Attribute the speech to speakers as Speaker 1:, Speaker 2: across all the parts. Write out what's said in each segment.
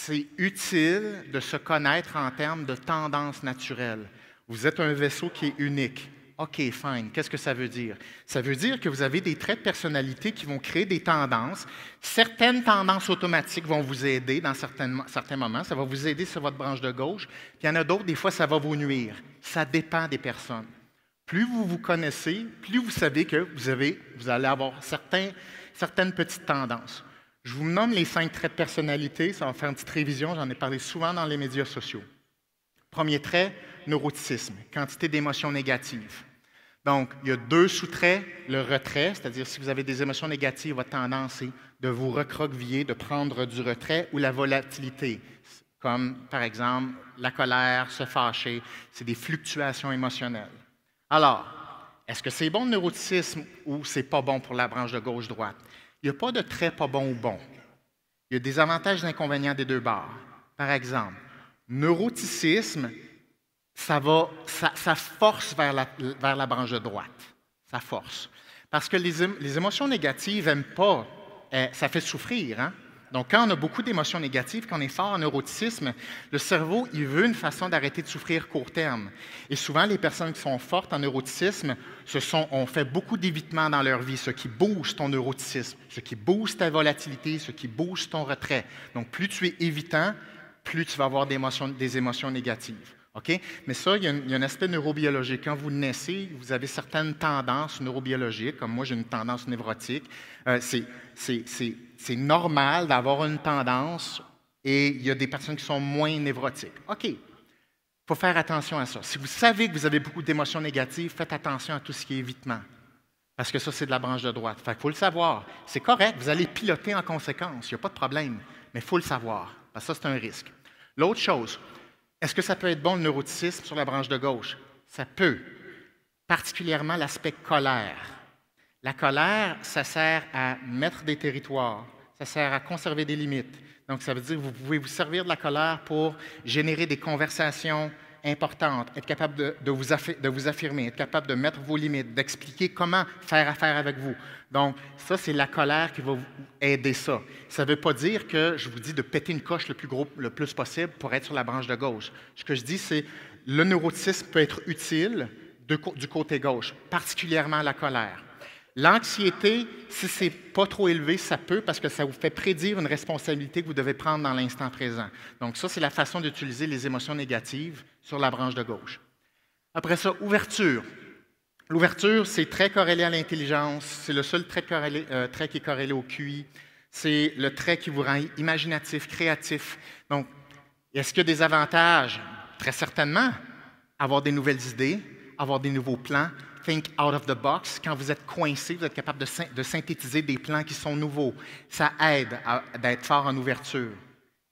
Speaker 1: c'est utile de se connaître en termes de tendances naturelles. Vous êtes un vaisseau qui est unique. OK, fine. Qu'est-ce que ça veut dire? Ça veut dire que vous avez des traits de personnalité qui vont créer des tendances. Certaines tendances automatiques vont vous aider dans certains moments. Ça va vous aider sur votre branche de gauche. Puis il y en a d'autres, des fois, ça va vous nuire. Ça dépend des personnes. Plus vous vous connaissez, plus vous savez que vous allez avoir certaines petites tendances. Je vous nomme les 5 traits de personnalité. Ça va faire une petite révision. J'en ai parlé souvent dans les médias sociaux. Premier trait, neuroticisme, quantité d'émotions négatives. Donc, il y a 2 sous-traits. Le retrait, c'est-à-dire si vous avez des émotions négatives, votre tendance est de vous recroqueviller, de prendre du retrait, ou la volatilité, comme par exemple la colère, se fâcher. C'est des fluctuations émotionnelles. Alors, est-ce que c'est bon le neuroticisme ou c'est pas bon pour la branche de gauche-droite? Il n'y a pas de trait pas bon ou bon. Il y a des avantages et des inconvénients des 2 bords. Par exemple, neuroticisme, ça force vers la branche de droite. Ça force. Parce que les émotions négatives n'aiment pas, ça fait souffrir. Hein? Donc, quand on a beaucoup d'émotions négatives, quand on est fort en neuroticisme, le cerveau, il veut une façon d'arrêter de souffrir court terme. Et souvent, les personnes qui sont fortes en neuroticisme, ont fait beaucoup d'évitements dans leur vie, ce qui booste ton neuroticisme, ce qui booste ta volatilité, ce qui booste ton retrait. Donc, plus tu es évitant, plus tu vas avoir des émotions négatives. Okay? Mais ça, il y a un aspect neurobiologique. Quand vous naissez, vous avez certaines tendances neurobiologiques, comme moi, j'ai une tendance névrotique. C'est normal d'avoir une tendance et il y a des personnes qui sont moins névrotiques. OK, il faut faire attention à ça. Si vous savez que vous avez beaucoup d'émotions négatives, faites attention à tout ce qui est évitement. Parce que ça, c'est de la branche de droite. Fait qu'il faut le savoir. C'est correct, vous allez piloter en conséquence, il n'y a pas de problème. Mais il faut le savoir, parce que ça, c'est un risque. L'autre chose, est-ce que ça peut être bon le neuroticisme sur la branche de gauche? Ça peut, particulièrement l'aspect colère. La colère, ça sert à mettre des territoires, ça sert à conserver des limites. Donc, ça veut dire que vous pouvez vous servir de la colère pour générer des conversations importantes, être capable de vous affirmer, être capable de mettre vos limites, d'expliquer comment faire affaire avec vous. Donc, ça, c'est la colère qui va vous aider ça. Ça ne veut pas dire que je vous dis de péter une coche le plus possible pour être sur la branche de gauche. Ce que je dis, c'est le neuroticisme peut être utile du côté gauche, particulièrement la colère. L'anxiété, si ce n'est pas trop élevé, ça peut parce que ça vous fait prédire une responsabilité que vous devez prendre dans l'instant présent. Donc ça, c'est la façon d'utiliser les émotions négatives sur la branche de gauche. Après ça, ouverture. L'ouverture, c'est très corrélé à l'intelligence. C'est le seul trait qui est corrélé au QI. C'est le trait qui vous rend imaginatif, créatif. Donc, est-ce qu'il y a des avantages? Très certainement. Avoir des nouvelles idées, avoir des nouveaux plans. Think out of the box. Quand vous êtes coincé, vous êtes capable de synthétiser des plans qui sont nouveaux. Ça aide d'être fort en ouverture.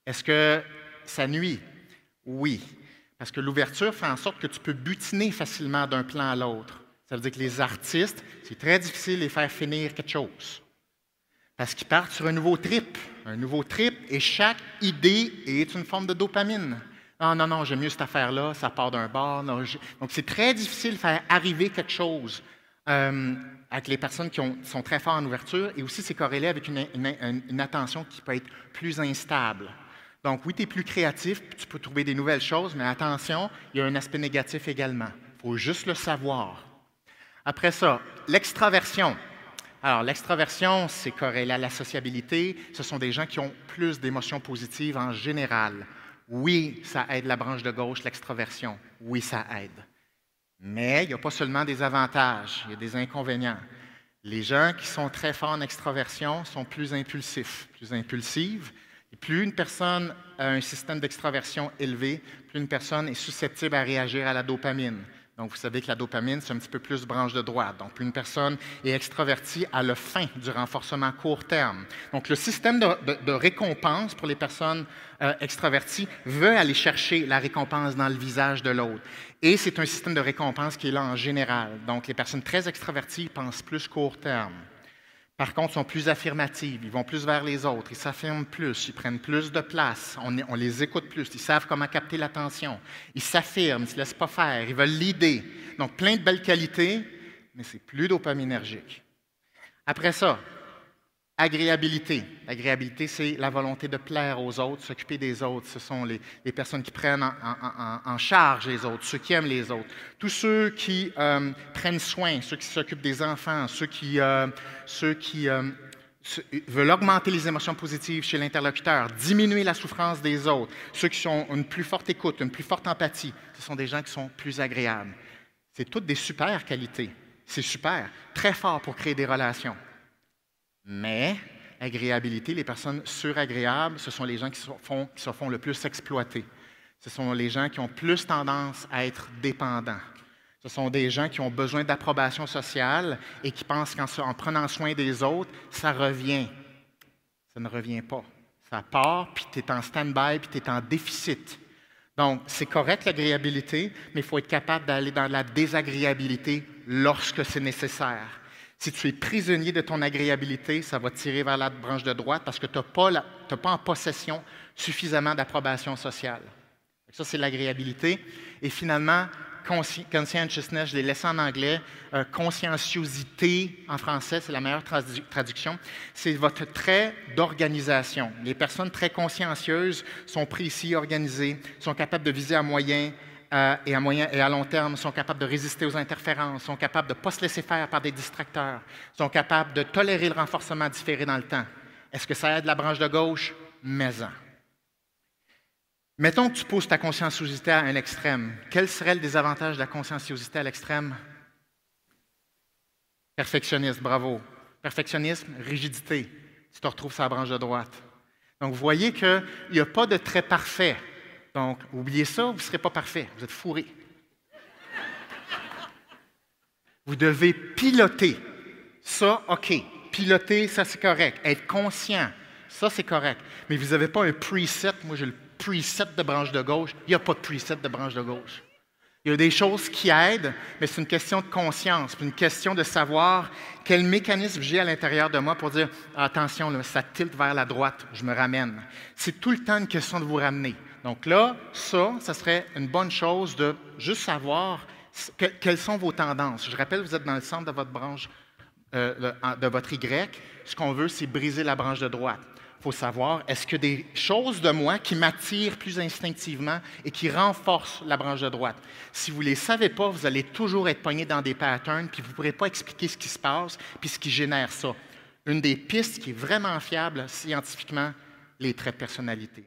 Speaker 1: Est-ce que ça nuit? Oui. Parce que l'ouverture fait en sorte que tu peux butiner facilement d'un plan à l'autre. Ça veut dire que les artistes, c'est très difficile de les faire finir quelque chose. Parce qu'ils partent sur un nouveau trip. Un nouveau trip, et chaque idée est une forme de dopamine. Ah non, non, j'aime mieux cette affaire-là, ça part d'un bar. Non, donc, c'est très difficile de faire arriver quelque chose avec les personnes qui sont très fortes en ouverture. Et aussi, c'est corrélé avec une attention qui peut être plus instable. Donc, oui, tu es plus créatif, tu peux trouver des nouvelles choses, mais attention, il y a un aspect négatif également. Il faut juste le savoir. Après ça, l'extraversion. Alors, l'extraversion, c'est corrélé à la sociabilité. Ce sont des gens qui ont plus d'émotions positives en général. Oui, ça aide la branche de gauche, l'extraversion. Oui, ça aide. Mais il n'y a pas seulement des avantages, il y a des inconvénients. Les gens qui sont très forts en extraversion sont plus impulsifs, plus impulsives. Et plus une personne a un système d'extraversion élevé, plus une personne est susceptible à réagir à la dopamine. Donc, vous savez que la dopamine, c'est un petit peu plus branche de droite. Donc, plus une personne est extravertie, elle a faim du renforcement court terme. Donc, le système de récompense pour les personnes extraverties veut aller chercher la récompense dans le visage de l'autre. Et c'est un système de récompense qui est là en général. Donc, les personnes très extraverties pensent plus court terme. Par contre, sont plus affirmatives, ils vont plus vers les autres, ils s'affirment plus, ils prennent plus de place, on les écoute plus, ils savent comment capter l'attention, ils s'affirment, ils ne se laissent pas faire, ils veulent l'idée. Donc, plein de belles qualités, mais c'est plus dopaminergique. Après ça, Agréabilité. L'agréabilité, c'est la volonté de plaire aux autres, s'occuper des autres. Ce sont les personnes qui prennent en charge les autres, ceux qui aiment les autres. Tous ceux qui prennent soin, ceux qui s'occupent des enfants, ceux qui veulent augmenter les émotions positives chez l'interlocuteur, diminuer la souffrance des autres, ceux qui ont une plus forte écoute, une plus forte empathie. Ce sont des gens qui sont plus agréables. C'est toutes des super qualités. C'est super, très fort pour créer des relations. Mais l'agréabilité, les personnes suragréables, ce sont les gens qui se font le plus exploiter. Ce sont les gens qui ont plus tendance à être dépendants. Ce sont des gens qui ont besoin d'approbation sociale et qui pensent qu'en prenant soin des autres, ça revient. Ça ne revient pas. Ça part, puis tu es en stand-by, puis tu es en déficit. Donc, c'est correct l'agréabilité, mais il faut être capable d'aller dans la désagréabilité lorsque c'est nécessaire. Si tu es prisonnier de ton agréabilité, ça va te tirer vers la branche de droite parce que tu n'as pas en possession suffisamment d'approbation sociale. Ça, c'est l'agréabilité. Et finalement, conscientiousness, je l'ai laissé en anglais. Conscienciosité, en français, c'est la meilleure traduction. C'est votre trait d'organisation. Les personnes très consciencieuses sont précis, organisées, sont capables de viser à moyen et à long terme, sont capables de résister aux interférences, sont capables de ne pas se laisser faire par des distracteurs, sont capables de tolérer le renforcement différé dans le temps. Est-ce que ça aide la branche de gauche? Mais-en. Mettons que tu pousses ta conscienciosité à un extrême. Quel serait le désavantage de la conscienciosité à l'extrême? Perfectionnisme, bravo. Perfectionnisme, rigidité. Tu te retrouves sur la branche de droite. Donc, vous voyez qu'il n'y a pas de trait parfait. Donc, oubliez ça, vous ne serez pas parfait. Vous êtes fourré. Vous devez piloter. Ça, OK. Piloter, ça, c'est correct. Être conscient, ça, c'est correct. Mais vous n'avez pas un preset. Moi, j'ai le preset de branche de gauche. Il n'y a pas de preset de branche de gauche. Il y a des choses qui aident, mais c'est une question de conscience, une question de savoir quel mécanisme j'ai à l'intérieur de moi pour dire « Attention, là, ça tilte vers la droite, je me ramène. » C'est tout le temps une question de vous ramener. Donc là, ça serait une bonne chose de juste savoir quelles sont vos tendances. Je rappelle, vous êtes dans le centre de votre branche, de votre Y. Ce qu'on veut, c'est briser la branche de droite. Il faut savoir, est-ce qu'il y a des choses de moi qui m'attirent plus instinctivement et qui renforcent la branche de droite? Si vous ne les savez pas, vous allez toujours être pogné dans des patterns, puis vous ne pourrez pas expliquer ce qui se passe, puis ce qui génère ça. Une des pistes qui est vraiment fiable scientifiquement, les traits de personnalité.